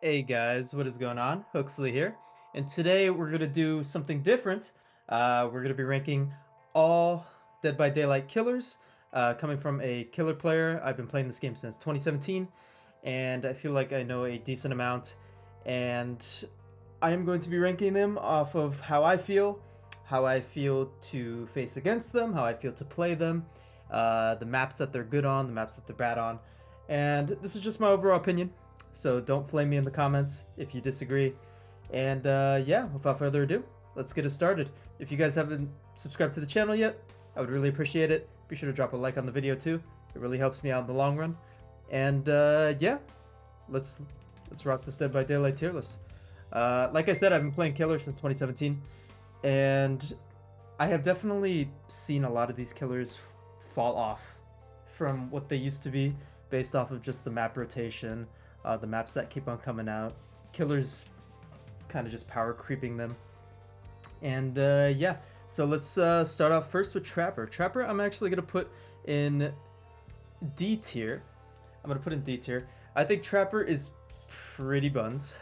Hey guys, what is going on? Hooksley here, and today we're gonna do something different. We're gonna be ranking all Dead by Daylight killers, coming from a killer player. I've been playing this game since 2017, and I feel like I know a decent amount. And I am going to be ranking them off of how I feel to face against them, how I feel to play them, the maps that they're good on, the maps that they're bad on, and this is just my overall opinion. So don't flame me in the comments if you disagree. And yeah, without further ado, let's get it started. If you guys haven't subscribed to the channel yet, I would really appreciate it. Be sure to drop a like on the video too. It really helps me out in the long run. And yeah, let's rock this Dead by Daylight tier list. Like I said, I've been playing killer since 2017, and I have definitely seen a lot of these killers fall off from what they used to be based off of just the map rotation, the maps that keep on coming out, killers kind of just power creeping them. And yeah, so let's start off first with Trapper. Trapper, I'm actually going to put in D tier. I'm going to put in D tier. I think Trapper is pretty buns.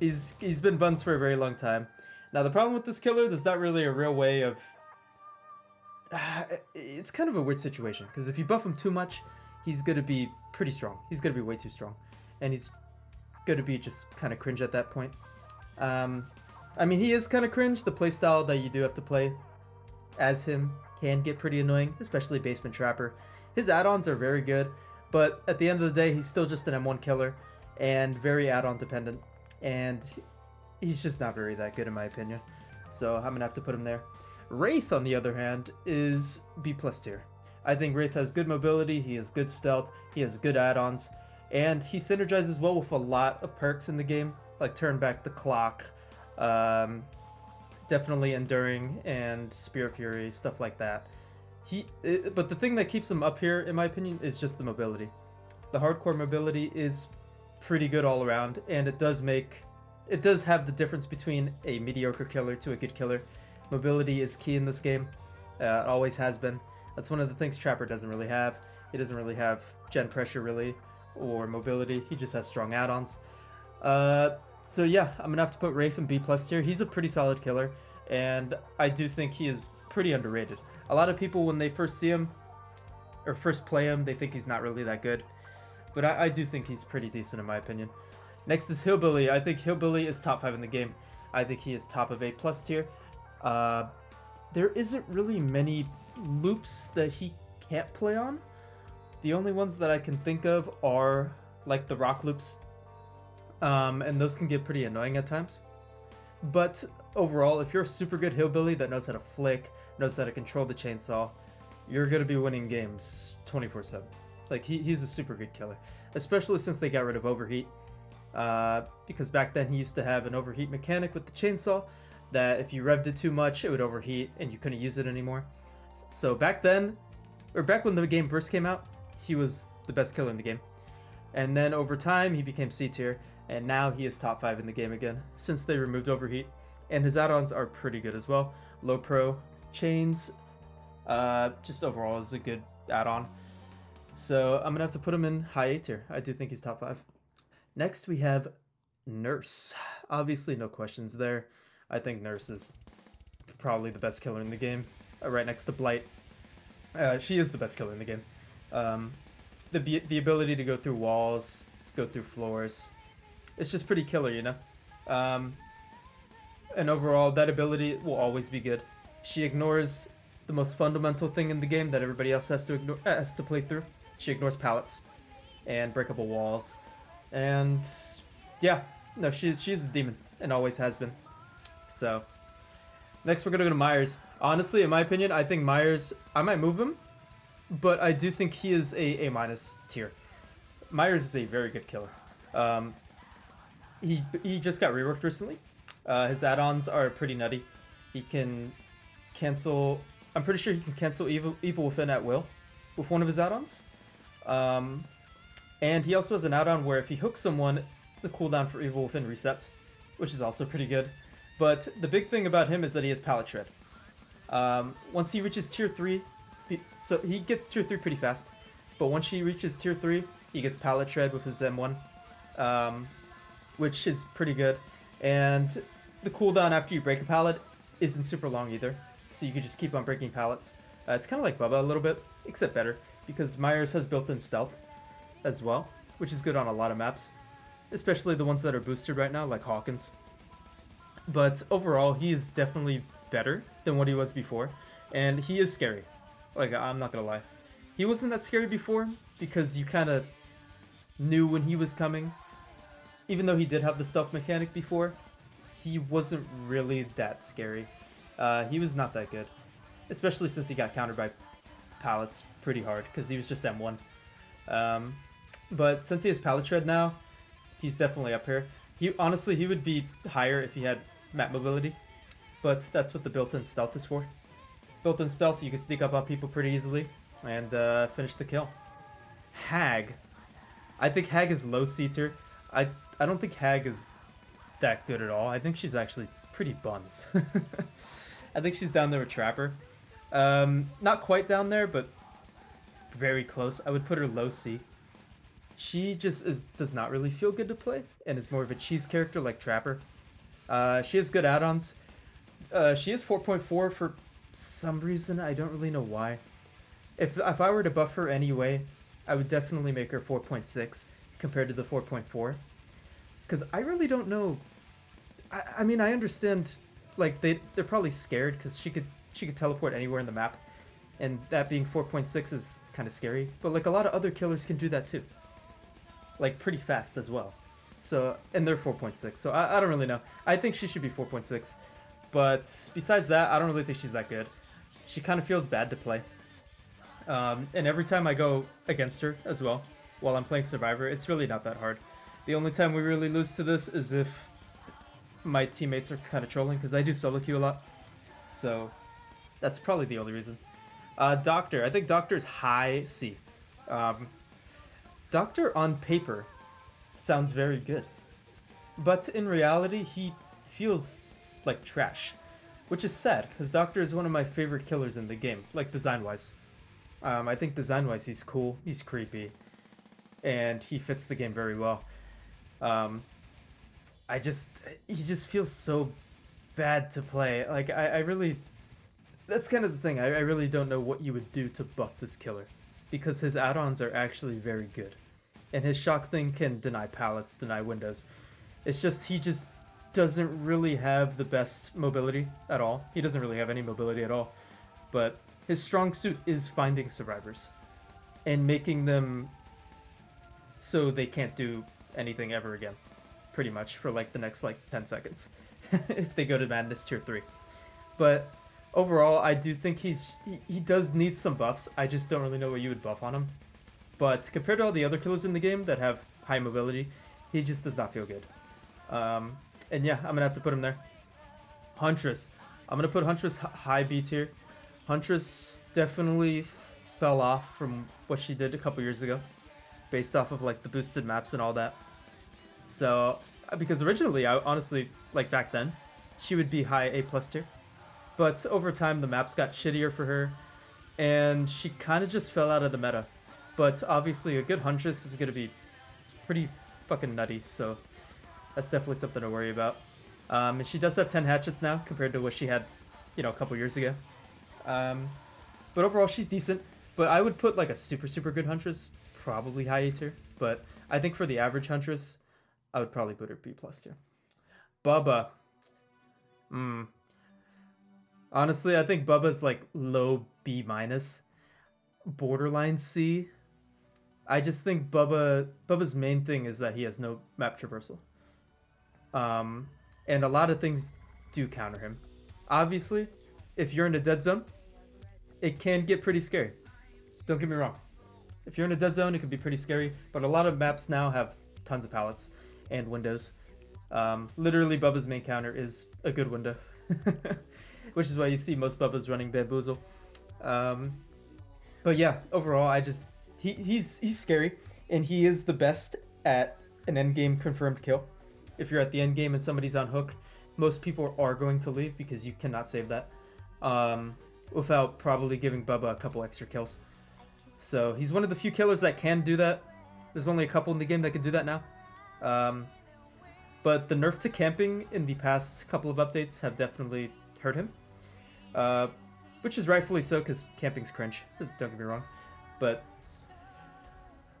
He's been buns for a very long time. Now, the problem with this killer, there's not really a real way of... it's kind of a weird situation, because if you buff him too much, he's going to be pretty strong. He's going to be way too strong. And he's going to be just kind of cringe at that point. I mean, he is kind of cringe. The playstyle that you do have to play as him can get pretty annoying, especially Basement Trapper. His add-ons are very good, but at the end of the day, he's still just an M1 killer and very add-on dependent. And he's just not very that good in my opinion. So I'm going to have to put him there. Wraith, on the other hand, is B+ tier. I think Wraith has good mobility, he has good stealth, he has good add-ons, and he synergizes well with a lot of perks in the game, like Turn Back the Clock, definitely Enduring, and Spear of Fury, stuff like that. But the thing that keeps him up here, in my opinion, is just the mobility. The hardcore mobility is pretty good all around, and it does have the difference between a mediocre killer to a good killer. Mobility is key in this game. It always has been. That's one of the things Trapper doesn't really have. He doesn't really have gen pressure, really, or mobility. He just has strong add-ons. So yeah, I'm going to have to put Wraith in B+ tier. He's a pretty solid killer, and I do think he is pretty underrated. A lot of people, when they first see him, or first play him, they think he's not really that good. But I do think he's pretty decent in my opinion. Next is Hillbilly. I think Hillbilly is top 5 in the game. I think he is top of A+ tier. There isn't really many loops that he can't play on. The only ones that I can think of are like the rock loops, and those can get pretty annoying at times. But overall, if you're a super good hillbilly that knows how to flick, knows how to control the chainsaw, you're going to be winning games 24/7. Like, he's a super good killer, especially since they got rid of overheat, because back then he used to have an overheat mechanic with the chainsaw that if you revved it too much, it would overheat and you couldn't use it anymore. So back then, or back when the game first came out, he was the best killer in the game. And then over time, he became C tier, and now he is top 5 in the game again, since they removed overheat. And his add-ons are pretty good as well. Low pro, chains, just overall is a good add-on. So I'm gonna have to put him in high A tier. I do think he's top 5. Next we have Nurse. Obviously no questions there. I think Nurse is probably the best killer in the game, right next to Blight. She is the best killer in the game. The ability to go through walls, go through floors, it's just pretty killer, you know? And overall, that ability will always be good. She ignores the most fundamental thing in the game that everybody else has to play through. She ignores pallets and breakable walls. And yeah, no, she's a demon and always has been. So next we're gonna go to Myers. Honestly, in my opinion, I think Myers, I might move him, but I do think he is a A- tier. Myers is a very good killer. He just got reworked recently. His add-ons are pretty nutty. He can cancel, I'm pretty sure he can cancel Evil Within at will with one of his add-ons. And he also has an add-on where if he hooks someone, the cooldown for Evil Within resets, which is also pretty good. But the big thing about him is that he has pallet shred. Once he reaches tier 3, so he gets tier 3 pretty fast, but once he reaches tier 3, he gets pallet shred with his M1. which is pretty good. And the cooldown after you break a pallet isn't super long either, so you can just keep on breaking pallets. It's kind of like Bubba a little bit, except better, because Myers has built-in stealth as well, which is good on a lot of maps, especially the ones that are boosted right now, like Hawkins. But overall, he is definitely better than what he was before, and he is scary. Like, I'm not gonna lie. He wasn't that scary before, because you kind of knew when he was coming. Even though he did have the stealth mechanic before, he wasn't really that scary. He was not that good, especially since he got countered by pallets pretty hard, because he was just M1. But since he has pallet shred now, he's definitely up here. Honestly, he would be higher if he had map mobility, but that's what the built-in stealth is for. Built-in stealth, you can sneak up on people pretty easily and finish the kill. Hag. I think Hag is low C tier. I don't think Hag is that good at all. I think she's actually pretty buns. I think she's down there with Trapper. Not quite down there, but very close. I would put her low C. She just does not really feel good to play, and is more of a cheese character like Trapper. She has good add-ons. She is 4.4 for some reason. I don't really know why. If I were to buff her anyway, I would definitely make her 4.6 compared to the 4.4. Because I really don't know. I mean, I understand, like, they're probably scared because she could teleport anywhere in the map, and that being 4.6 is kind of scary. But like a lot of other killers can do that too, like pretty fast as well. So, and they're 4.6. So I don't really know. I think she should be 4.6. But besides that, I don't really think she's that good. She kind of feels bad to play. And every time I go against her as well, while I'm playing Survivor, it's really not that hard. The only time we really lose to this is if my teammates are kind of trolling, because I do solo queue a lot. So that's probably the only reason. Doctor. I think Doctor is high C. Doctor on paper sounds very good, but in reality he feels like trash, which is sad because Doctor is one of my favorite killers in the game, like design-wise. I think design-wise he's cool, he's creepy, and he fits the game very well. He just feels so bad to play. Like, I really, that's kind of the thing. I really don't know what you would do to buff this killer, because his add-ons are actually very good. And his shock thing can deny pallets, deny windows. It's just, he just doesn't really have the best mobility at all. He doesn't really have any mobility at all. But his strong suit is finding survivors and making them so they can't do anything ever again, pretty much, for like the next like 10 seconds if they go to Madness Tier 3. But overall, I do think he does need some buffs. I just don't really know what you would buff on him. But compared to all the other killers in the game that have high mobility, he just does not feel good. And yeah, I'm going to have to put him there. Huntress. I'm going to put Huntress high B tier. Huntress definitely fell off from what she did a couple years ago, based off of like the boosted maps and all that. So, because originally, I honestly, like back then, she would be high A+ tier. But over time, the maps got shittier for her, and she kind of just fell out of the meta. But obviously, a good Huntress is going to be pretty fucking nutty, so that's definitely something to worry about. And she does have 10 hatchets now, compared to what she had, you know, a couple years ago. But overall, she's decent. But I would put like a super good Huntress, probably high A tier. But I think for the average Huntress, I would probably put her B+ tier. Bubba. Honestly, I think Bubba's like low B-, borderline C. I just think Bubba's main thing is that he has no map traversal. And a lot of things do counter him. Obviously, if you're in a dead zone, it can get pretty scary. Don't get me wrong. If you're in a dead zone, it can be pretty scary, but a lot of maps now have tons of pallets and windows. Literally, Bubba's main counter is a good window, which is why you see most Bubbas running Bamboozle. But yeah, overall, he's scary, and he is the best at an endgame confirmed kill. If you're at the endgame and somebody's on hook, most people are going to leave because you cannot save that without probably giving Bubba a couple extra kills. So he's one of the few killers that can do that. There's only a couple in the game that can do that now. But the nerf to camping in the past couple of updates have definitely hurt him. Which is rightfully so, because camping's cringe. Don't get me wrong. But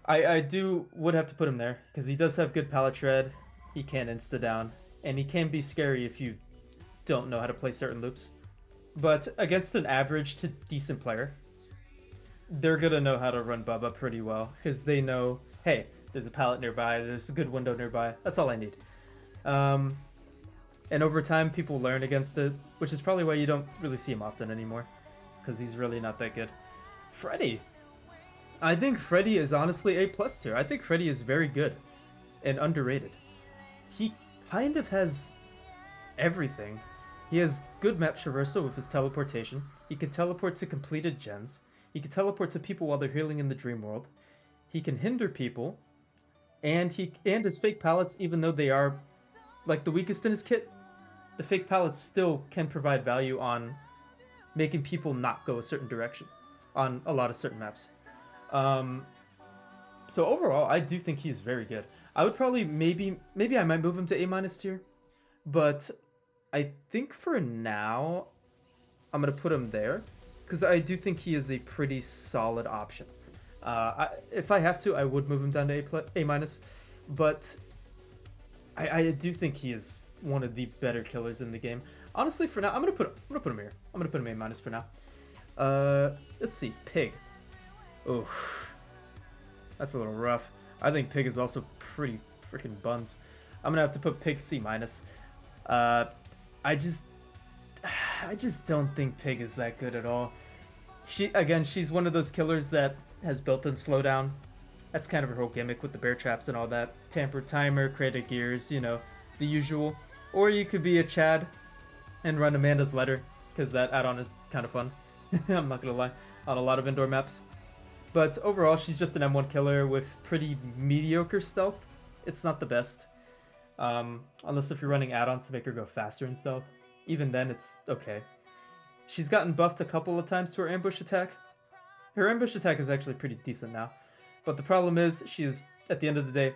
I would have to put him there, because he does have good pallet shred, he can insta down, and he can be scary if you don't know how to play certain loops. But against an average to decent player, they're gonna know how to run Bubba pretty well, because they know, hey, there's a pallet nearby, there's a good window nearby, that's all I need. And over time, people learn against it, which is probably why you don't really see him often anymore, because he's really not that good. Freddy! I think Freddy is honestly A+ tier. I think Freddy is very good and underrated. He kind of has everything. He has good map traversal with his teleportation. He can teleport to completed gens. He can teleport to people while they're healing in the dream world. He can hinder people, and his fake pallets, even though they are like the weakest in his kit, the fake pallets still can provide value on making people not go a certain direction on a lot of certain maps. So overall, I do think he's very good. I would probably maybe I might move him to A- tier, but I think for now I'm gonna put him there because I do think he is a pretty solid option. If I have to, I would move him down to A-, but I do think he is one of the better killers in the game. Honestly, for now, I'm gonna put him here. I'm gonna put him A- for now. Let's see, Pig. Oh, that's a little rough. I think Pig is also pretty freaking buns. I'm gonna have to put Pig C-. I just don't think Pig is that good at all. She's one of those killers that has built-in slowdown. That's kind of her whole gimmick with the bear traps and all that. Tampered timer, created gears, you know, the usual. Or you could be a Chad and run Amanda's Letter, because that add-on is kind of fun. I'm not gonna lie, on a lot of indoor maps. But overall, she's just an M1 killer with pretty mediocre stealth. It's not the best. Unless if you're running add-ons to make her go faster in stealth. Even then, it's okay. She's gotten buffed a couple of times to her ambush attack. Her ambush attack is actually pretty decent now. But the problem is, at the end of the day,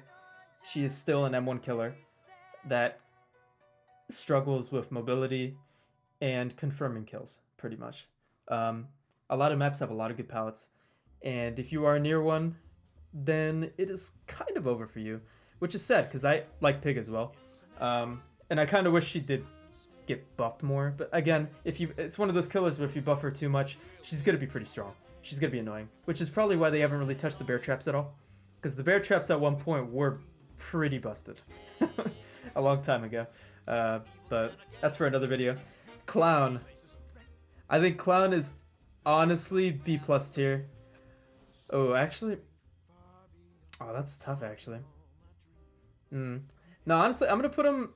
she is still an M1 killer that struggles with mobility and confirming kills, pretty much. A lot of maps have a lot of good pallets, and if you are near one, then it is kind of over for you, which is sad, because I like Pig as well. And I kind of wish she did get buffed more, but again, it's one of those killers where if you buff her too much, she's going to be pretty strong. She's going to be annoying, which is probably why they haven't really touched the bear traps at all, because the bear traps at one point were pretty busted a long time ago. But that's for another video. Clown. I think Clown is honestly B+ tier. Oh, actually, oh, that's tough actually. No, honestly, I'm gonna put him.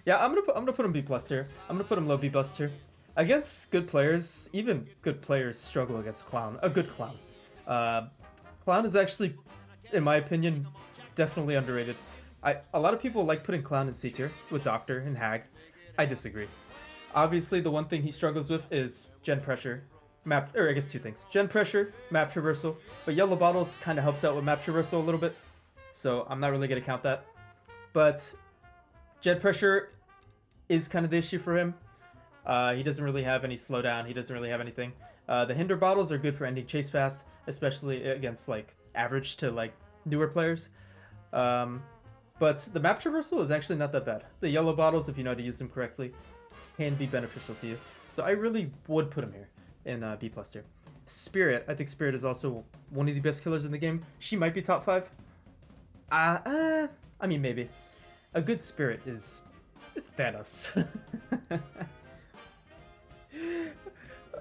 Yeah, I'm gonna put him B+ tier. I'm gonna put him low B+ tier. Against good players, even good players struggle against Clown. A good Clown. Clown is actually, in my opinion, definitely underrated. A lot of people like putting Clown in C tier with Doctor and Hag. I disagree. Obviously, the one thing he struggles with is gen pressure, I guess two things: gen pressure, map traversal. But yellow bottles kind of helps out with map traversal a little bit, so I'm not really gonna count that. But gen pressure is kind of the issue for him. He doesn't really have any slowdown. He doesn't really have anything. The hinder bottles are good for ending chase fast, especially against like average to like newer players. But the map traversal is actually not that bad. The yellow bottles, if you know how to use them correctly, can be beneficial to you. So I really would put him here in B+ tier. Spirit, I think Spirit is also one of the best killers in the game. She might be top 5. I mean, maybe. A good Spirit is Thanos.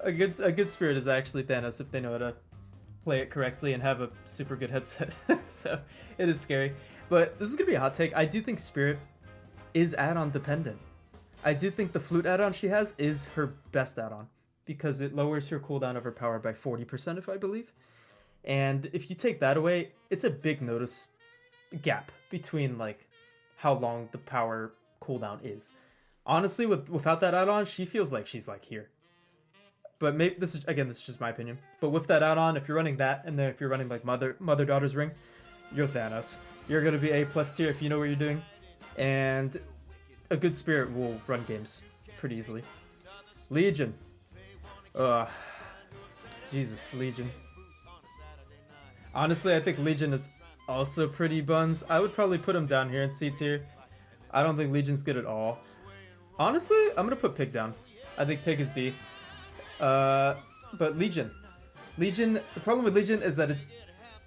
a good Spirit is actually Thanos if they know how to play it correctly and have a super good headset. So it is scary. But this is going to be a hot take. I do think Spirit is add-on dependent. I do think the flute add-on she has is her best add-on, because it lowers her cooldown of her power by 40%, if I believe. And if you take that away, it's a big notice gap between like how long the power cooldown is. Honestly, without that add-on, she feels like she's like here. But maybe this is just my opinion. But with that add-on, if you're running that, and then if you're running like mother daughter's ring, you're Thanos. You're gonna be A+ tier if you know what you're doing, and a good spirit will run games pretty easily. Legion. Jesus, Legion. Honestly, I think Legion is also pretty buns. I would probably put him down here in C tier. I don't think Legion's good at all. Honestly, I'm gonna put Pig down. I think Pig is D. But Legion. The problem with Legion is that it's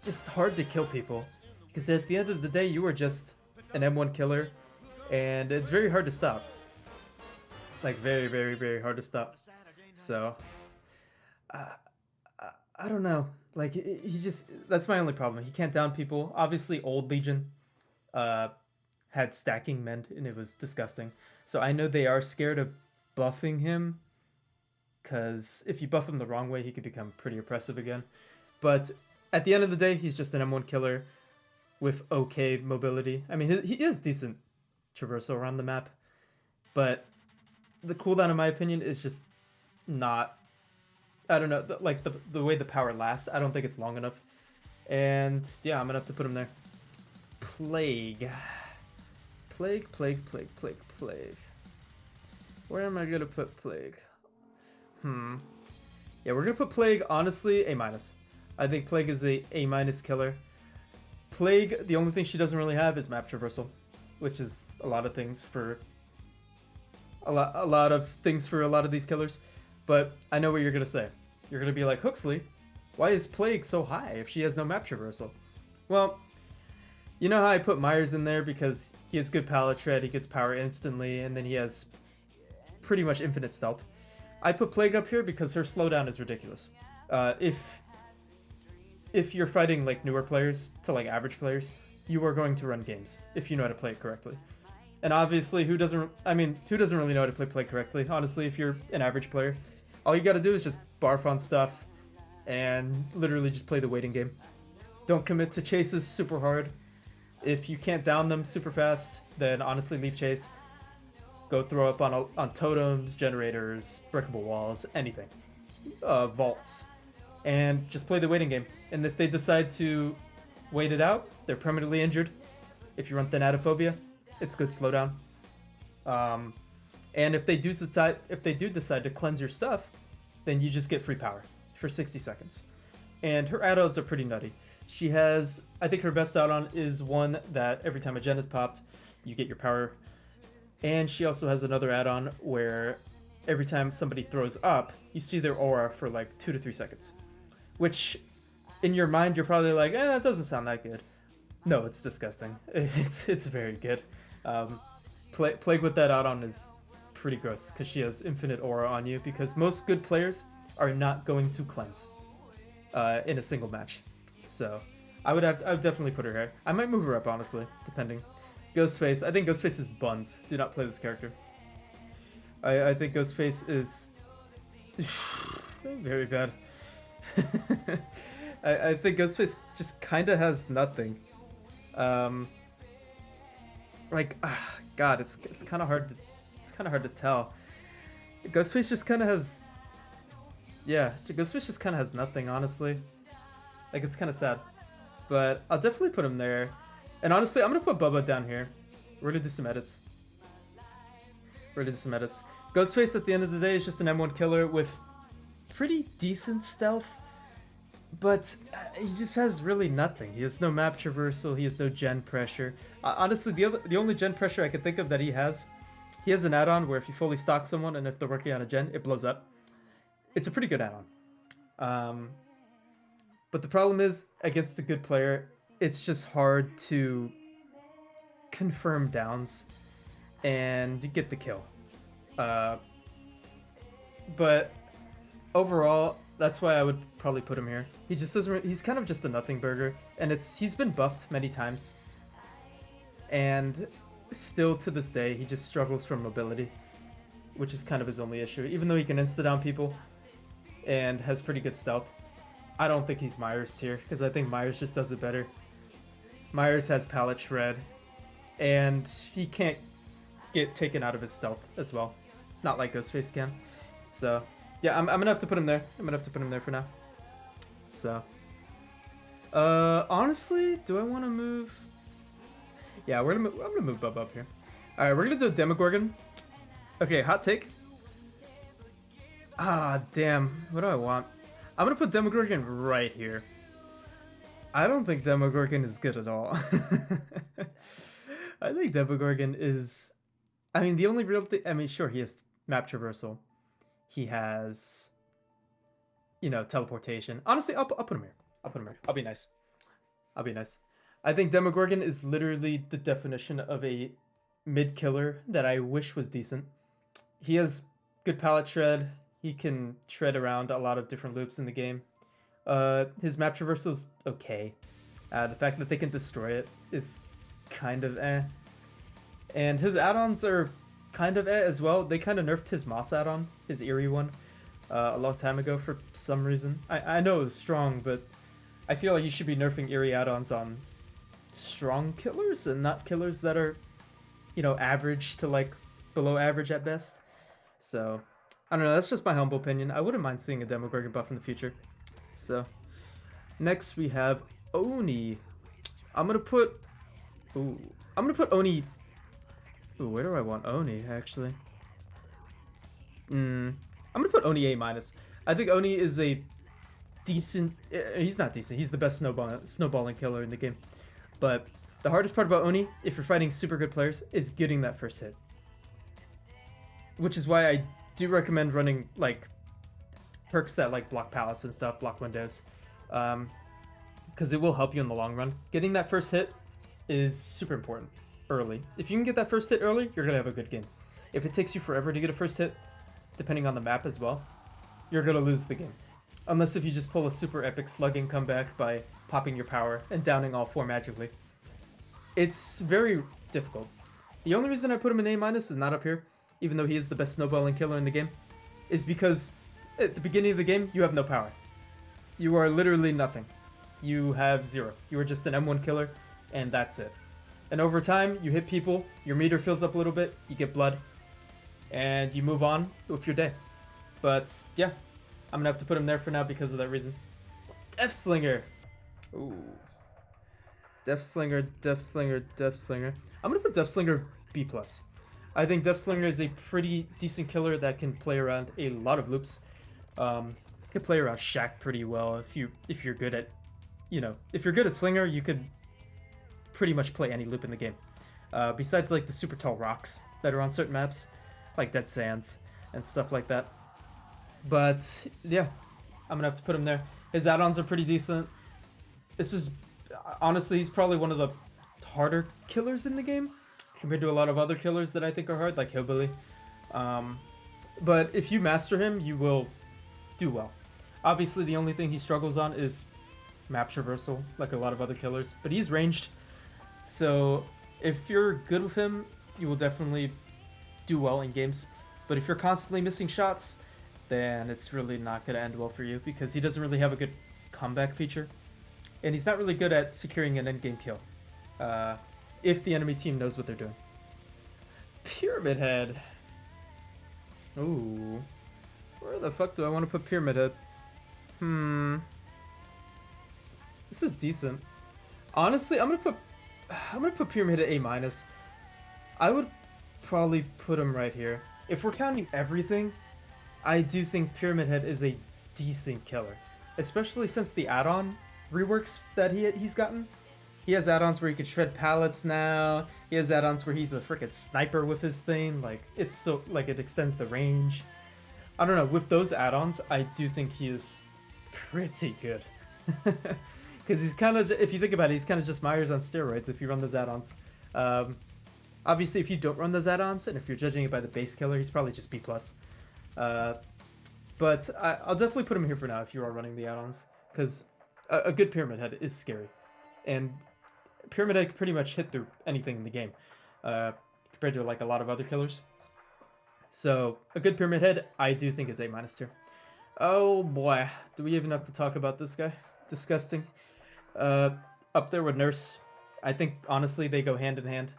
just hard to kill people. Because at the end of the day, you are just an M1 killer, and it's very hard to stop. Like, very, very, very hard to stop. So, I don't know. Like, he just... That's my only problem. He can't down people. Obviously, old Legion had stacking mend, and it was disgusting. So I know they are scared of buffing him, because if you buff him the wrong way, he could become pretty oppressive again. But at the end of the day, he's just an M1 killer with okay mobility. I mean, he is decent traversal around the map, but the cooldown, in my opinion, is just not... I don't know, the way the power lasts, I don't think it's long enough. And yeah, I'm gonna have to put him there. Plague. Plague. Where am I gonna put Plague? Yeah, we're gonna put Plague, honestly, A-. I think Plague is a A- killer. Plague, the only thing she doesn't really have is map traversal, which is a lot of things for a lot of things for a lot of these killers. But I know what you're gonna say. You're gonna be like, Hooksley, why is Plague so high if she has no map traversal? Well, you know how I put Myers in there because he has good pallet tread, he gets power instantly, and then he has pretty much infinite stealth. I put Plague up here because her slowdown is ridiculous. If you're fighting like newer players to like average players, you are going to run games if you know how to play it correctly. And obviously, who doesn't really know how to play Plague correctly? Honestly, if you're an average player, all you gotta do is just barf on stuff and literally just play the waiting game. Don't commit to chases super hard. If you can't down them super fast, then honestly leave chase. Go throw up on totems, generators, breakable walls, anything. Vaults. And just play the waiting game. And if they decide to wait it out, they're permanently injured. If you run Thanatophobia, it's good slowdown. And if they do decide to cleanse your stuff, then you just get free power for 60 seconds. And her add-ons are pretty nutty. She has, I think her best add-on is one that every time a gen is popped, you get your power. And she also has another add-on where every time somebody throws up, you see their aura for like 2 to 3 seconds. Which, in your mind, you're probably like, that doesn't sound that good. No, it's disgusting. It's very good. Plague with that add-on is pretty gross because she has infinite aura on you, because most good players are not going to cleanse in a single match. So I would definitely put her here. I might move her up, honestly, depending. Ghostface. I think Ghostface is buns. Do not play this character. I think Ghostface is very bad. I think Ghostface just kind of has nothing. God, it's kind of hard to tell. Ghostface just kind of has, Ghostface just kind of has nothing, honestly. Like, it's kind of sad, but I'll definitely put him there. And honestly, I'm gonna put Bubba down here. We're gonna do some edits. Ghostface at the end of the day is just an M1 killer with pretty decent stealth, but he just has really nothing. He has no map traversal, he has no gen pressure. Honestly, the only gen pressure I can think of that he has an add-on where if you fully stock someone and if they're working on a gen, it blows up. It's a pretty good add-on. But the problem is, against a good player, it's just hard to confirm downs and get the kill. But overall, that's why I would probably put him here. He just doesn't. He's kind of just a nothing burger, and he's been buffed many times, and still to this day he just struggles from mobility, which is kind of his only issue. Even though he can insta down people and has pretty good stealth, I don't think he's Myers tier because I think Myers just does it better. Myers has pallet shred, and he can't get taken out of his stealth as well, not like Ghostface can. So yeah, I'm gonna have to put him there. I'm gonna have to put him there for now. So Honestly, do I want to move? Yeah, I'm gonna move Bubba up here. All right, we're gonna do a Demogorgon. Okay, hot take. Ah, damn. What do I want? I'm gonna put Demogorgon right here. I don't think Demogorgon is good at all. I think Demogorgon is. I mean, the only real thing. I mean, sure, he has map traversal. He has, teleportation. Honestly, I'll put him here. I'll put him here. I'll be nice. I'll be nice. I think Demogorgon is literally the definition of a mid killer that I wish was decent. He has good palette shred. He can shred around a lot of different loops in the game. His map traversal is okay. The fact that they can destroy it is kind of eh. And his add-ons are kind of eh as well. They kind of nerfed his Moss add-on, his Eerie one, a long time ago for some reason. I know it was strong, but I feel like you should be nerfing Eerie add-ons on strong killers and not killers that are, average to like below average at best. So, I don't know, that's just my humble opinion. I wouldn't mind seeing a Demogorgon buff in the future. So, next we have Oni. I'm gonna put Oni. Ooh, where do I want Oni actually? I'm gonna put Oni A-. I think Oni is a decent. He's not decent. He's the best snowballing killer in the game. But the hardest part about Oni, if you're fighting super good players, is getting that first hit. Which is why I do recommend running like perks that like block pallets and stuff, block windows, because it will help you in the long run. Getting that first hit is super important early. If you can get that first hit early, you're gonna have a good game. If it takes you forever to get a first hit, depending on the map as well, you're gonna lose the game. Unless if you just pull a super epic slugging comeback by popping your power and downing all 4 magically. It's very difficult. The only reason I put him in A- is not up here, even though he is the best snowballing killer in the game, is because at the beginning of the game, you have no power. You are literally nothing. You have 0. You are just an M1 killer, and that's it. And over time, you hit people, your meter fills up a little bit, you get blood, and you move on with your day. But yeah, I'm gonna have to put him there for now because of that reason. Death Slinger. Ooh. Death Slinger, Death Slinger, Death Slinger. I'm gonna put Death Slinger B+. I think Death Slinger is a pretty decent killer that can play around a lot of loops. Can play around Shack pretty well if you're good at, if you're good at Slinger, you could pretty much play any loop in the game. Besides like the super tall rocks that are on certain maps, like Dead Sands and stuff like that. But yeah, I'm gonna have to put him there. His add-ons are pretty decent. This is honestly, he's probably one of the harder killers in the game compared to a lot of other killers that I think are hard, like Hillbilly. But if you master him, you will do well. Obviously, the only thing he struggles on is map traversal, like a lot of other killers, but he's ranged. So if you're good with him, you will definitely do well in games. But if you're constantly missing shots, then it's really not going to end well for you because he doesn't really have a good comeback feature. And he's not really good at securing an endgame kill if the enemy team knows what they're doing. Pyramid Head. Ooh. Where the fuck do I want to put Pyramid Head? This is decent. Honestly, I'm gonna put Pyramid Head at A-. I would probably put him right here. If we're counting everything, I do think Pyramid Head is a decent killer. Especially since the add-on reworks that he's gotten. He has add-ons where he can shred pallets now. He has add-ons where he's a freaking sniper with his thing. Like, it's so, like, it extends the range. I don't know, with those add-ons, I do think he is pretty good. Because he's kind of, if you think about it, he's kind of just Myers on steroids if you run those add-ons. Obviously, if you don't run those add-ons, and if you're judging it by the base killer, he's probably just B+. But I'll definitely put him here for now if you are running the add-ons. Because a good Pyramid Head is scary. And Pyramid Head can pretty much hit through anything in the game. Compared to like a lot of other killers. So, a good Pyramid Head, I do think is A- tier. Oh boy, do we even have to talk about this guy? Disgusting. Up there with Nurse. I think, honestly, they go hand in hand.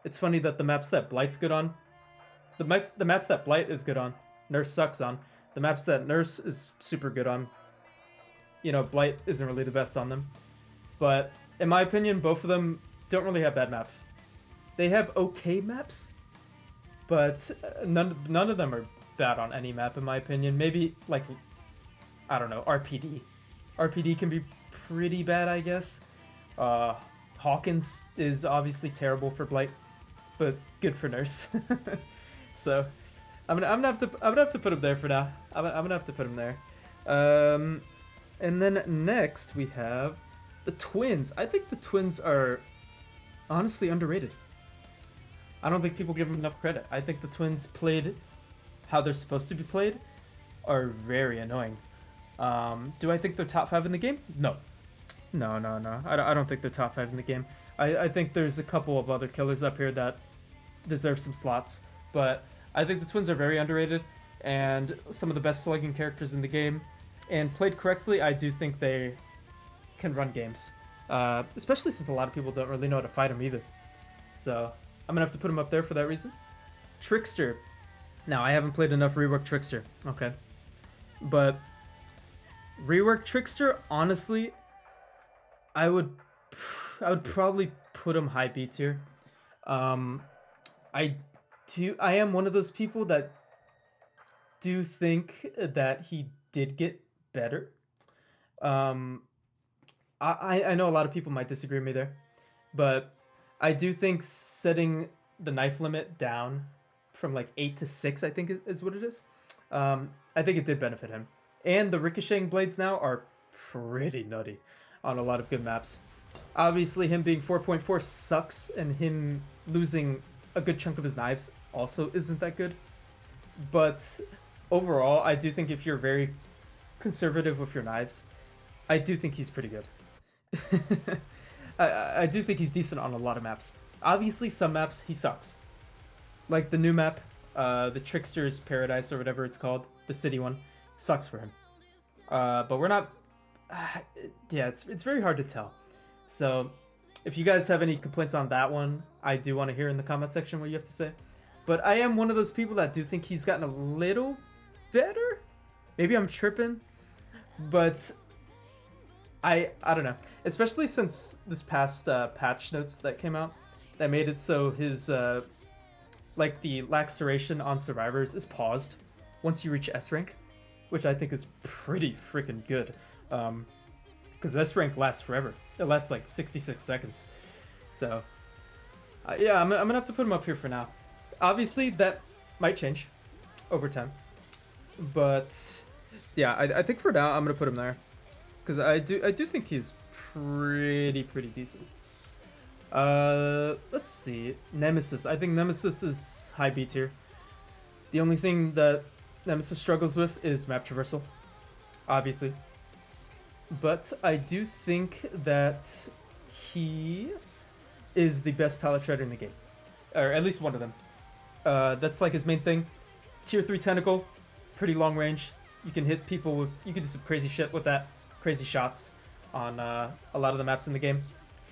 It's funny that the maps that Blight's good on, the maps that Blight is good on, Nurse sucks on. The maps that Nurse is super good on, Blight isn't really the best on them. But in my opinion, both of them don't really have bad maps. They have okay maps, but none of them are bad on any map in my opinion. Maybe like, I don't know, RPD. RPD can be pretty bad, I guess. Hawkins is obviously terrible for Blight, but good for Nurse. So I'm gonna have to put him there for now. I'm gonna have to put him there. And then next we have the Twins. I think the Twins are honestly underrated. I don't think people give them enough credit. I think the Twins played how they're supposed to be played are very annoying. Do I think they're top 5 in the game? No. No. I don't think they're top 5 in the game. I think there's a couple of other killers up here that deserve some slots, but I think the Twins are very underrated and some of the best slugging characters in the game. And played correctly, I do think they can run games. Especially since a lot of people don't really know how to fight them either. So I'm gonna have to put him up there for that reason. Trickster. Now, I haven't played enough rework Trickster, okay? But rework Trickster, honestly, I would probably put him high B tier. I am one of those people that do think that he did get better. I know a lot of people might disagree with me there, but I do think setting the knife limit down from like 8 to 6, I think is what it is. I think it did benefit him. And the ricocheting blades now are pretty nutty on a lot of good maps. Obviously, him being 4.4 sucks, and him losing a good chunk of his knives also isn't that good. But overall, I do think if you're very conservative with your knives, I do think he's pretty good. I do think he's decent on a lot of maps. Obviously, some maps he sucks. Like the new map, the Trickster's Paradise or whatever it's called, the city one, sucks for him. But we're not... yeah, it's very hard to tell. So if you guys have any complaints on that one, I do want to hear in the comment section what you have to say. But I am one of those people that do think he's gotten a little better. Maybe I'm tripping, but I don't know. Especially since this past patch notes that came out that made it so his like the laceration on survivors is paused once you reach S rank, which I think is pretty freaking good. Because S rank lasts forever. It lasts like 66 seconds. So yeah, I'm gonna have to put him up here for now. Obviously, that might change over time, but yeah, I think for now I'm gonna put him there because I do think he's pretty decent. Let's see, Nemesis. I think Nemesis is high B tier. The only thing that Nemesis struggles with is map traversal, obviously, but I do think that he is the best pallet shredder in the game, or at least one of them. That's like his main thing. Tier 3 tentacle, pretty long range. You can hit people with, you can do some crazy shit with that, crazy shots on a lot of the maps in the game.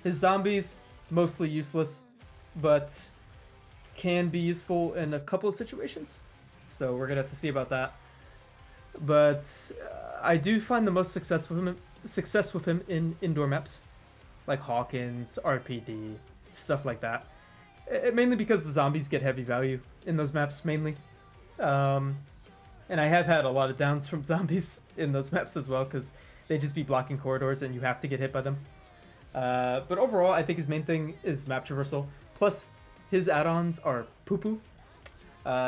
His zombies, mostly useless, but can be useful in a couple of situations. So we're gonna have to see about that. But I do find the most success with him in indoor maps, like Hawkins, RPD, stuff like that. Mainly because the zombies get heavy value in those maps, mainly. And I have had a lot of downs from zombies in those maps as well, because they just be blocking corridors and you have to get hit by them. But overall, I think his main thing is map traversal. Plus, his add-ons are poo-poo.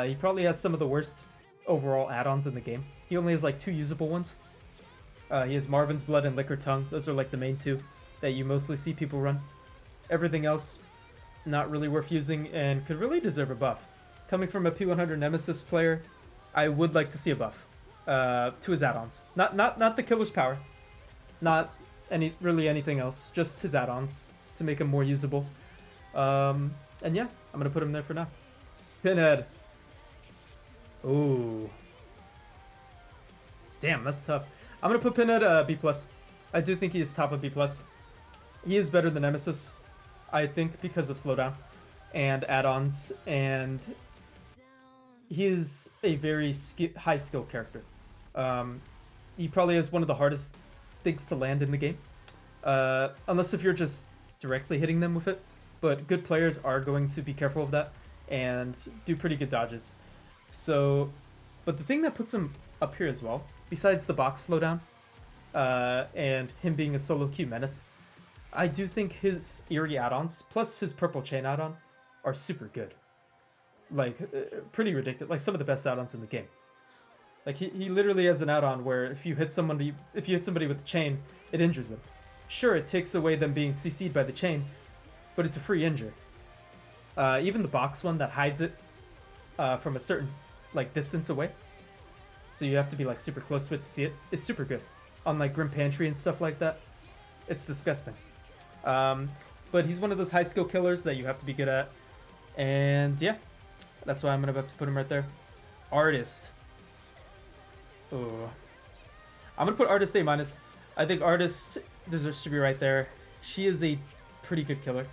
He probably has some of the worst overall add-ons in the game. He only has like 2 usable ones. He has Marvin's Blood and Liquor Tongue. Those are like the main 2 that you mostly see people run. Everything else, not really worth using and could really deserve a buff. Coming from a P100 Nemesis player, I would like to see a buff to his add-ons. Not the killer's power, not really anything else, just his add-ons to make him more usable. And yeah, I'm gonna put him there for now. Pinhead. Ooh. Damn, that's tough. I'm gonna put Pinhead B+. I do think he is top of B+. He is better than Nemesis, I think, because of slowdown and add-ons, and he is a very high skill character. He probably has one of the hardest things to land in the game, unless if you're just directly hitting them with it. But good players are going to be careful of that and do pretty good dodges. So, but the thing that puts him up here as well, besides the box slowdown, and him being a solo queue menace, I do think his Eerie add-ons, plus his Purple Chain add-on, are super good. Like, pretty ridiculous. Like, some of the best add-ons in the game. Like, he literally has an add-on where if you hit somebody with the chain, it injures them. Sure, it takes away them being CC'd by the chain, but it's a free injure. Even the box one that hides it from a certain, like, distance away, so you have to be, like, super close to it to see it, is super good. On, like, Grim Pantry and stuff like that, it's disgusting. But he's one of those high skill killers that you have to be good at. And yeah, that's why I'm about to put him right there. Artist. Oh, I'm gonna put Artist A-. I think Artist deserves to be right there. She is a pretty good killer.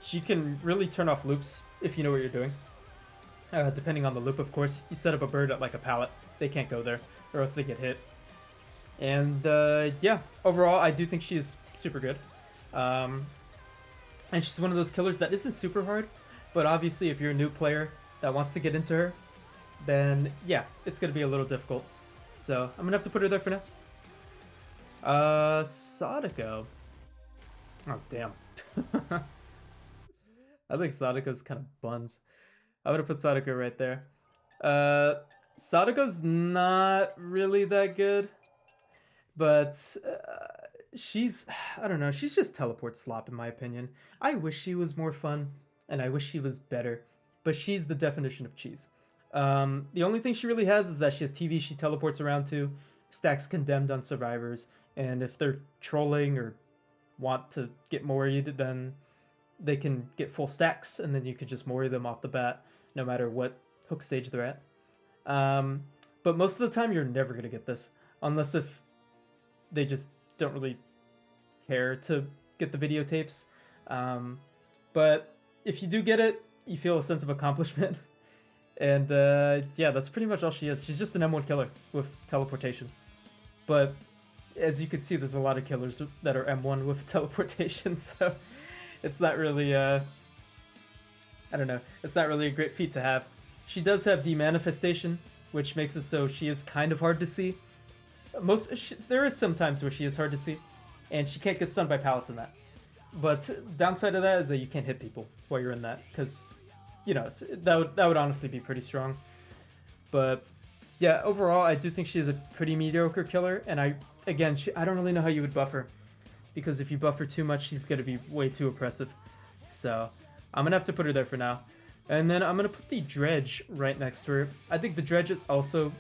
She can really turn off loops if you know what you're doing. Depending on the loop, of course. You set up a bird at like a pallet, they can't go there, or else they get hit. And yeah, overall, I do think she is super good. And she's one of those killers that isn't super hard, but obviously if you're a new player that wants to get into her, then yeah, it's going to be a little difficult. So I'm going to have to put her there for now. Sadako. Oh, damn. I think Sadako's kind of buns. I'm going to put Sadako right there. Sadako's not really that good, but she's, I don't know, she's just teleport slop in my opinion. I wish she was more fun, and I wish she was better, but she's the definition of cheese. The only thing she really has is that she has TV she teleports around to, stacks Condemned on survivors, and if they're trolling or want to get Mori'd, then they can get full stacks, and then you could just Mori them off the bat, no matter what hook stage they're at. But most of the time, you're never going to get this, unless if they just don't really care to get the videotapes. But if you do get it, you feel a sense of accomplishment. And yeah, that's pretty much all she is. She's just an M1 killer with teleportation. But as you can see, there's a lot of killers that are M1 with teleportation, so it's not really, I don't know, it's not really a great feat to have. She does have demanifestation, which makes it so she is kind of hard to see. There is some times where she is hard to see, and she can't get stunned by pallets in that. But downside of that is that you can't hit people while you're in that, because, you know, that would honestly be pretty strong. But yeah, overall, I do think she is a pretty mediocre killer, and I don't really know how you would buff her, because if you buff her too much, she's going to be way too oppressive. So I'm going to have to put her there for now. And then I'm going to put the Dredge right next to her. I think the Dredge is also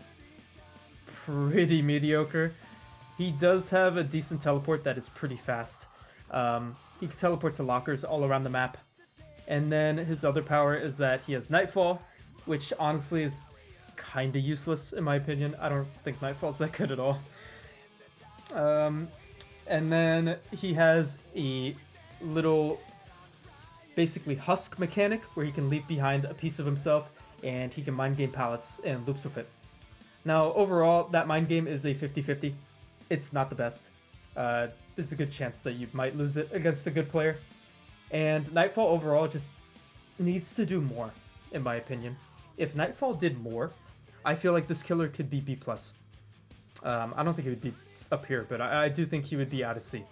pretty mediocre. He does have a decent teleport that is pretty fast. He can teleport to lockers all around the map. And then his other power is that he has Nightfall, which honestly is kind of useless in my opinion. I don't think Nightfall's that good at all. And then he has a little basically husk mechanic where he can leap behind a piece of himself and he can mind game pallets and loops with it. Now, overall, that mind game is a 50-50. It's not the best. There's a good chance that you might lose it against a good player. And Nightfall overall just needs to do more, in my opinion. If Nightfall did more, I feel like this killer could be B+. I don't think he would be up here, but I do think he would be out of C.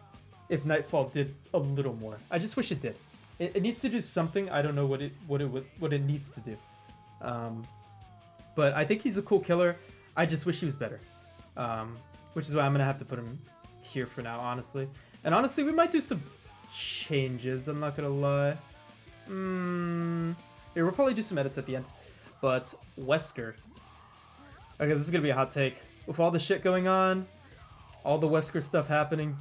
If Nightfall did a little more. I just wish it did. It needs to do something. I don't know what it needs to do. But I think he's a cool killer. I just wish he was better. Which is why I'm going to have to put him here for now, honestly. And honestly, we might do some changes. I'm not going to lie. Yeah, we'll probably do some edits at the end. But Wesker. Okay, this is going to be a hot take. With all the shit going on, all the Wesker stuff happening,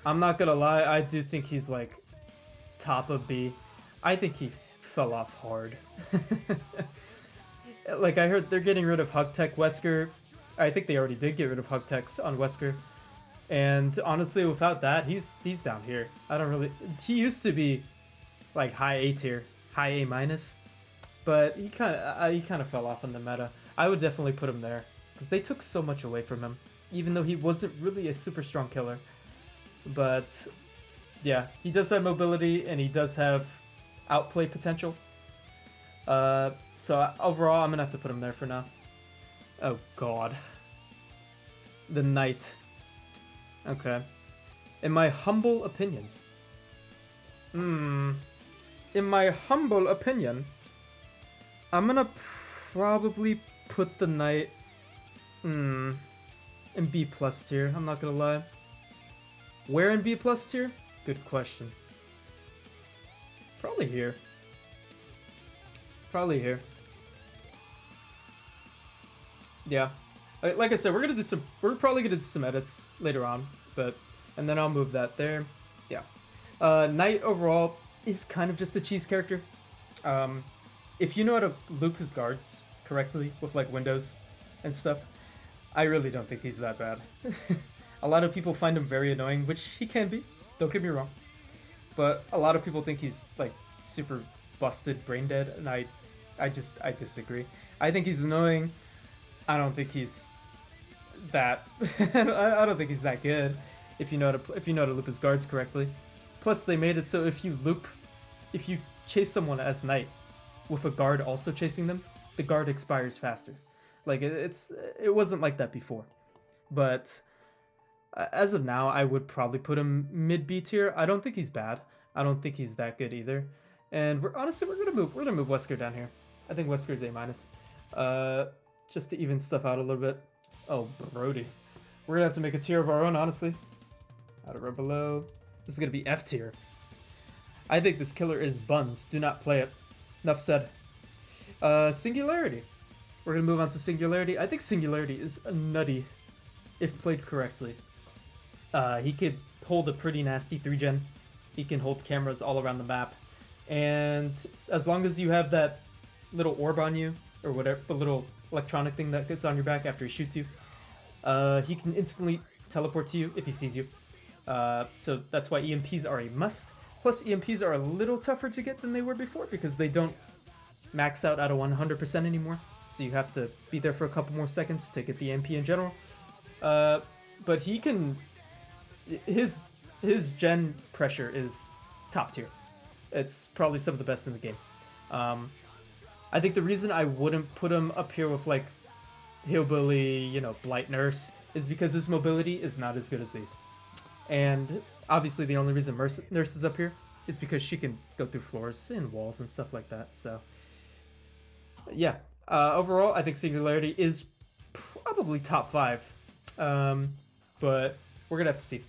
I'm not going to lie. I do think he's like top of B. I think he fell off hard. Like, I heard they're getting rid of Hug Tech Wesker. I think they already did get rid of Hug Techs on Wesker. And honestly, without that, he's down here. I don't really... He used to be like high A tier, high A-, but he kind of fell off in the meta. I would definitely put him there because they took so much away from him, even though he wasn't really a super strong killer. But yeah, he does have mobility and he does have outplay potential. So overall, I'm gonna have to put him there for now. Oh god, the knight. Okay, in my humble opinion, in my humble opinion, I'm gonna probably put the knight, in B plus tier. I'm not gonna lie. Where in B plus tier? Good question. Probably here. Probably here. Yeah. Like I said, we're probably gonna do some edits later on, and then I'll move that there. Yeah. Knight overall is kind of just a cheese character. If you know how to loop his guards correctly with like windows and stuff, I really don't think he's that bad. A lot of people find him very annoying, which he can be. Don't get me wrong, but a lot of people think he's like super busted, brain dead, and I disagree. I think he's annoying. I don't think he's that. I don't think he's that good. If you know how to loop his guards correctly. Plus, they made it so if you chase someone as knight with a guard also chasing them, the guard expires faster. Like it wasn't like that before, but as of now, I would probably put him mid B tier. I don't think he's bad. I don't think he's that good either. And we're gonna move Wesker down here. I think Wesker's A minus. Just to even stuff out a little bit. Oh, Brody. We're gonna have to make a tier of our own, honestly. Out of right below. This is gonna be F tier. I think this killer is buns. Do not play it. Enough said. Singularity. We're gonna move on to Singularity. I think Singularity is nutty if played correctly. He could hold a pretty nasty 3-gen. He can hold cameras all around the map. And as long as you have that little orb on you, or whatever, the little electronic thing that gets on your back after he shoots you, he can instantly teleport to you if he sees you. So that's why EMPs are a must. Plus, EMPs are a little tougher to get than they were before because they don't max out of 100% anymore. So you have to be there for a couple more seconds to get the EMP in general. But he can... His gen pressure is top tier. It's probably some of the best in the game. I think the reason I wouldn't put him up here with like Hillbilly, Blight Nurse, is because his mobility is not as good as these. And obviously the only reason Nurse is up here is because she can go through floors and walls and stuff like that. So yeah, overall I think Singularity is probably top 5. But we're gonna have to see.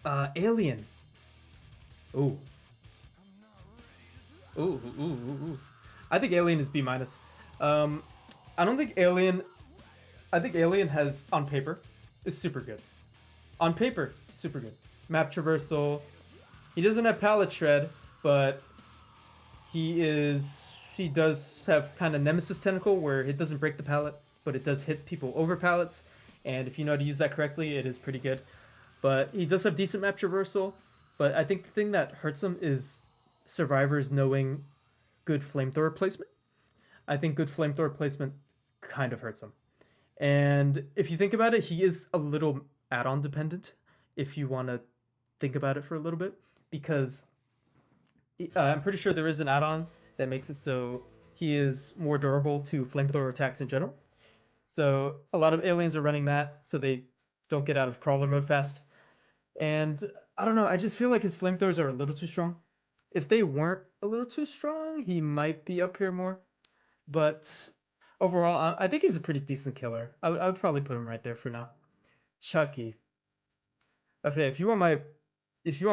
Alien. Ooh. Ooh. I think Alien is B minus. I don't think Alien. I think Alien has, on paper, is super good. On paper, super good. Map traversal. He doesn't have pallet shred, but he does have kind of Nemesis tentacle where it doesn't break the pallet, but it does hit people over pallets. And if you know how to use that correctly, it is pretty good. But he does have decent map traversal. But I think the thing that hurts him is survivors knowing good flamethrower placement. I think good flamethrower placement kind of hurts him. And if you think about it, he is a little add-on dependent, if you want to think about it for a little bit, because I'm pretty sure there is an add-on that makes it so he is more durable to flamethrower attacks in general. So a lot of aliens are running that so they don't get out of crawler mode fast. And I don't know, I just feel like his flamethrowers are a little too strong. If they weren't a little too strong, he might be up here more. But overall, I think he's a pretty decent killer. I would probably put him right there for now. Chucky. Okay, if you want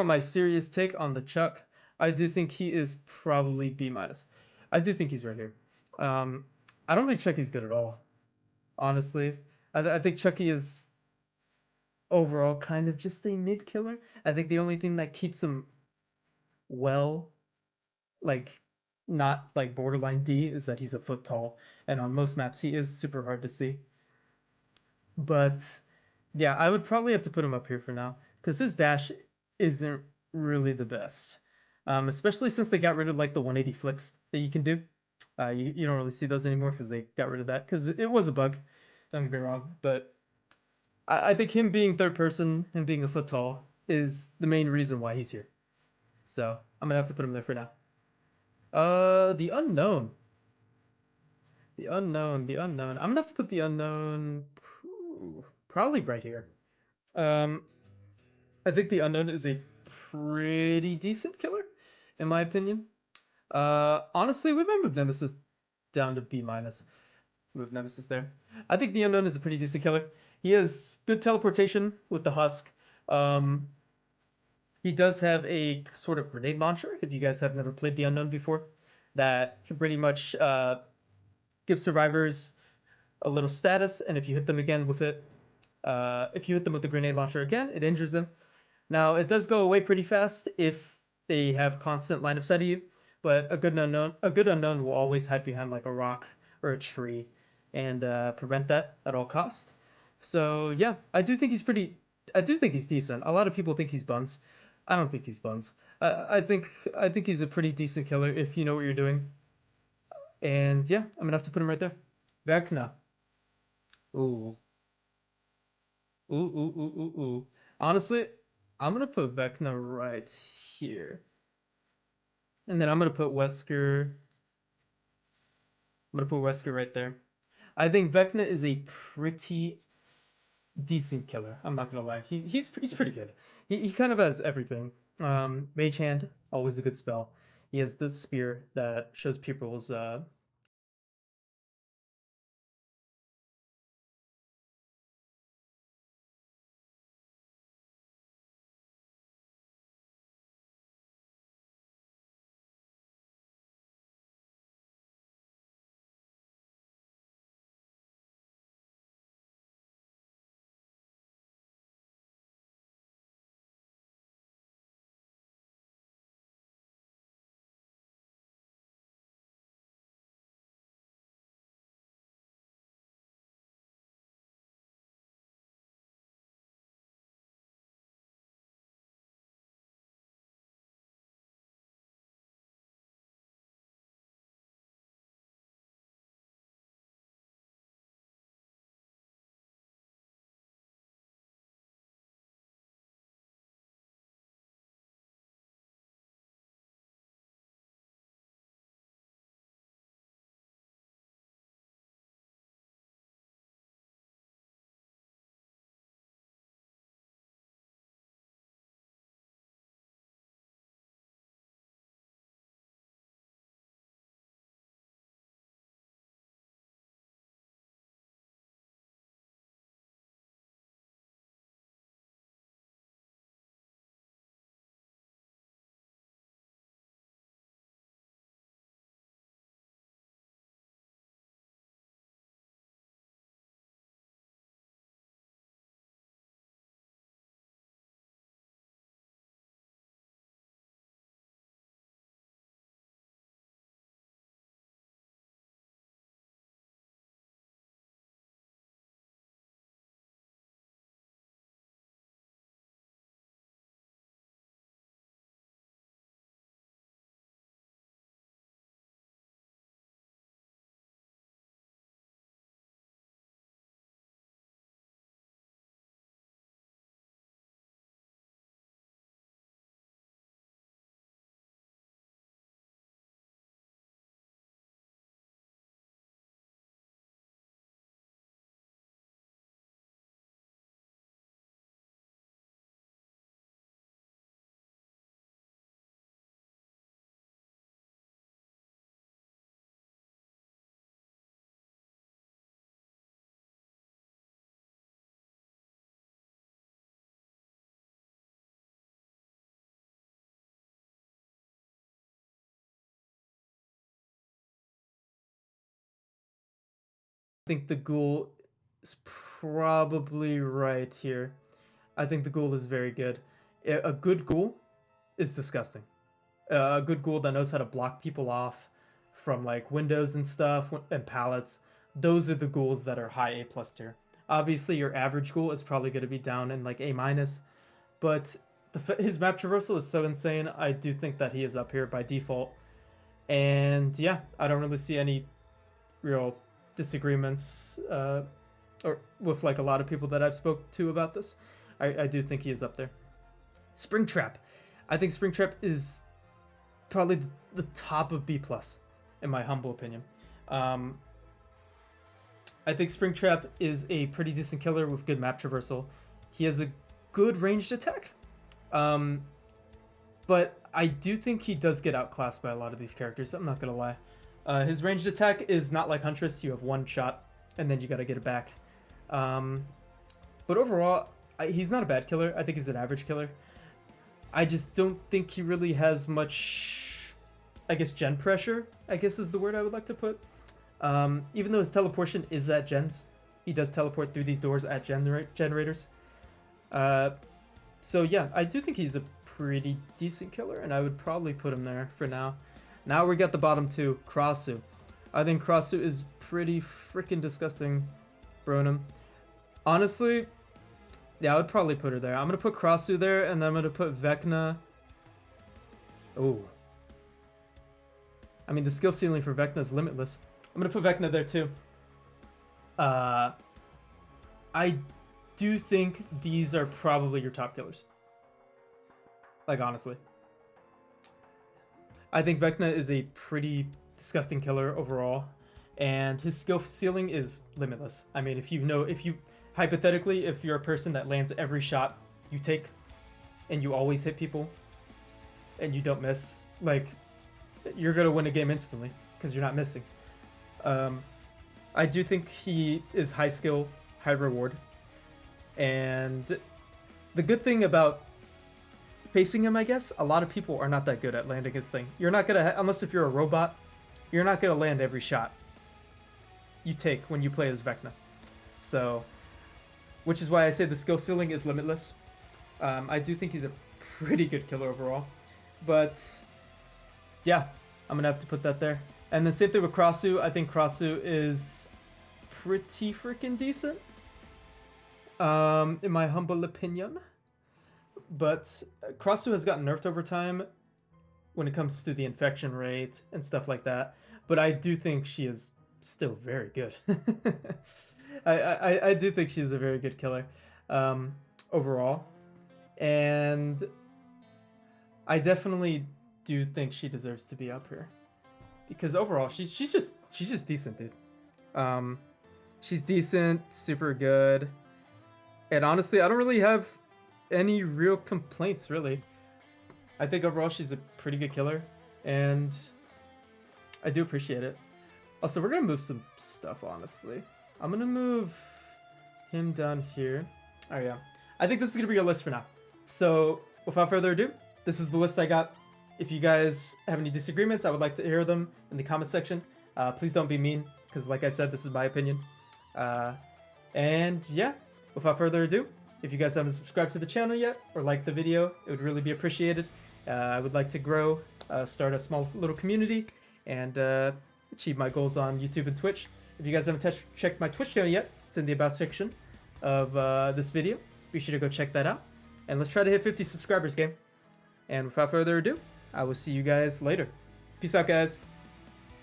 my serious take on the Chuck, I do think he is probably B minus. I do think he's right here. I don't think Chucky's good at all, honestly. I think Chucky is overall kind of just a mid killer. I think the only thing that keeps him like not like borderline D, is that he's a foot tall, and on most maps he is super hard to see. But yeah, I would probably have to put him up here for now because his dash isn't really the best, especially since they got rid of like the 180 flicks that you can do. You don't really see those anymore because they got rid of that because it was a bug. Don't get me wrong, but I think him being third person and being a foot tall is the main reason why he's here. So I'm gonna have to put him there for now. The unknown. The unknown, the unknown. I'm gonna have to put the unknown probably right here. Um, I think the unknown is a pretty decent killer, in my opinion. Honestly, we might move Nemesis down to B minus. Move Nemesis there. I think the unknown is a pretty decent killer. He has good teleportation with the husk. Um, he does have a sort of grenade launcher. If you guys have never played the unknown before, that can pretty much give survivors a little status, and if you hit them again with it, if you hit them with the grenade launcher again, it injures them. Now it does go away pretty fast if they have constant line of sight of you, but a good unknown will always hide behind like a rock or a tree, and prevent that at all costs. So yeah, I do think he's decent. A lot of people think he's buns. I don't think he's buns. I think he's a pretty decent killer if you know what you're doing. And yeah, I'm gonna have to put him right there. Vecna. Ooh. Ooh. Honestly, I'm gonna put Vecna right here. And then I'm gonna put Wesker. I'm gonna put Wesker right there. I think Vecna is a pretty decent killer. I'm not gonna lie. He's pretty good. He kind of has everything. Mage Hand, always a good spell. He has the spear that shows people's I think the ghoul is probably right here. I think the ghoul is very good. A good ghoul is disgusting. A good ghoul that knows how to block people off from like windows and stuff and pallets. Those are the ghouls that are high A plus tier. Obviously, your average ghoul is probably going to be down in like A minus, but his map traversal is so insane. I do think that he is up here by default. And yeah, I don't really see any real disagreements or with like a lot of people that I've spoke to about this. I do think he is up there. Springtrap. I think Springtrap is probably the top of B+, in my humble opinion. I think Springtrap is a pretty decent killer with good map traversal. He has a good ranged attack. But I do think he does get outclassed by a lot of these characters, I'm not going to lie. His ranged attack is not like Huntress. You have one shot, and then you got to get it back. But overall, he's not a bad killer. I think he's an average killer. I just don't think he really has much, I guess, gen pressure, I guess is the word I would like to put. Even though his teleportation is at gens, he does teleport through these doors at generators. So yeah, I do think he's a pretty decent killer, and I would probably put him there for now. Now we got the bottom two, Krasu. I think Krasu is pretty freaking disgusting, Bronum. Honestly, yeah, I would probably put her there. I'm going to put Krasu there, and then I'm going to put Vecna. Oh. I mean, the skill ceiling for Vecna is limitless. I'm going to put Vecna there, too. I do think these are probably your top killers. Like, honestly. I think Vecna is a pretty disgusting killer overall, and his skill ceiling is limitless. I mean, hypothetically, if you're a person that lands every shot you take, and you always hit people, and you don't miss, like, you're gonna win a game instantly, because you're not missing. I do think he is high skill, high reward, and the good thing about facing him, I guess, a lot of people are not that good at landing his thing. You're not gonna, unless if you're a robot, you're not gonna land every shot you take when you play as Vecna. So, which is why I say the skill ceiling is limitless. I do think he's a pretty good killer overall, but yeah, I'm gonna have to put that there. And the same thing with Krasu. I think Krasu is pretty freaking decent, in my humble opinion. But Krasu has gotten nerfed over time when it comes to the infection rate and stuff like that. But I do think she is still very good. I do think she's a very good killer overall. And I definitely do think she deserves to be up here. Because overall, she's just decent, dude. She's decent, super good. And honestly, I don't really have any real complaints, really. I think overall she's a pretty good killer, and I do appreciate it. Also, we're gonna move some stuff, honestly. I'm gonna move him down here. Oh yeah, I think this is gonna be your list for now. So without further ado, this is the list I got. If you guys have any disagreements, I would like to hear them in the comment section. Please don't be mean, because like I said, this is my opinion. And yeah, without further ado, if you guys haven't subscribed to the channel yet or liked the video, it would really be appreciated. I would like to grow, start a small little community, and achieve my goals on YouTube and Twitch. If you guys haven't checked my Twitch channel yet, it's in the about section of this video. Be sure to go check that out. And let's try to hit 50 subscribers, game. And without further ado, I will see you guys later. Peace out, guys.